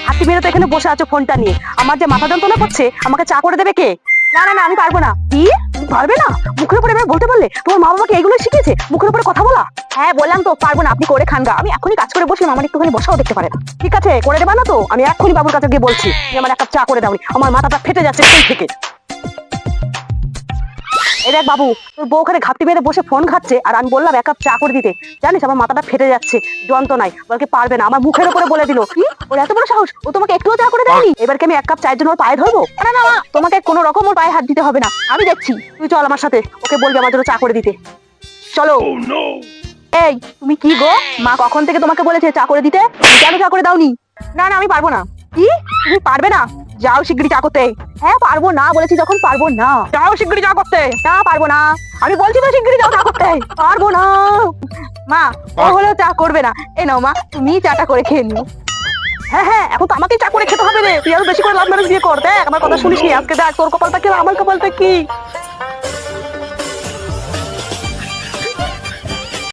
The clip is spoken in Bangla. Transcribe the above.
হাতি মেরে তো এখানে বসে আছো ফোনটা নিয়ে, আমার যে মাথা যন্ত্রণা করছে, আমাকে চা করে দেবে কে? না না না, আমি পারবো না। কি তুমি পারবে না? মুখের উপরে এবার বলতে পারলে? তোমার মা বাবাকে এগুলো শিখিয়েছে মুখের উপরে কথা বলা? হ্যাঁ বললাম তো পারবো না, আপনি করে খান গা। আমি এখনই কাজ করে বসলাম, আমার একটুখানি বসাও দেখতে পারে না। ঠিক আছে করে দেবা না তো? আমি এখনই বাবুর কাছে গিয়ে বলছি তুমি আমার এক কাপ চা করে দাওনি, আমার মাথাটা ফেটে যাচ্ছে সেই থেকে। এই দেখ বাবু, তোর বউ ওখানে ঘাপটি মেরে বসে ফোন ঘাটছে, আর আমি বললাম এক কাপ চা করে দিতে। জানিস আমার মাথাটা ফেটে যাচ্ছে, যন্ত্রণায় বলকে পারবে না, আমার মুখের উপরে বলে দিল। কি ওর এত বড় সাহস, ও তোমাকে একটুও চা করে দেয়নি? এবার কি আমি এক কাপ চায়ের জন্য ওর পায়ে ধরবো? না না না, তোমাকে কোনো রকম ওর পায়ে হাত দিতে হবে না, আমি দেখছি। তুই চল আমার সাথে, ওকে বলবি আমার জন্য চা করে দিতে। চলো। এই তুমি কি গো, মা কখন থেকে তোমাকে বলেছে চা করে দিতে, তুমি কেন চা করে দাওনি? না না আমি পারবো না। কি তুমি পারবে না? যাও শিগগিরই চা করতে। হ্যাঁ পারবো না বলেছি যখন, পারবো না। যাও শিগগিরই চা করতে। না পারবো না, আমি বলছি তো শিগগিরই যাও চা করতে। পারবো না। মা ও হলেও চা করবে না, এই নাও মা তুমি চাটা করে খেয়ে নিও। হ্যাঁ হ্যাঁ এখন তো আমাকেই চা করে খেতে হবে রে, তুই আরো বেশি করে লাভ ম্যারেজ বিয়ে কর। দেখ আমার কথা শুনিস নি, আজকে দেখ তোর কপালটা কি আর আমার কপালটা কি।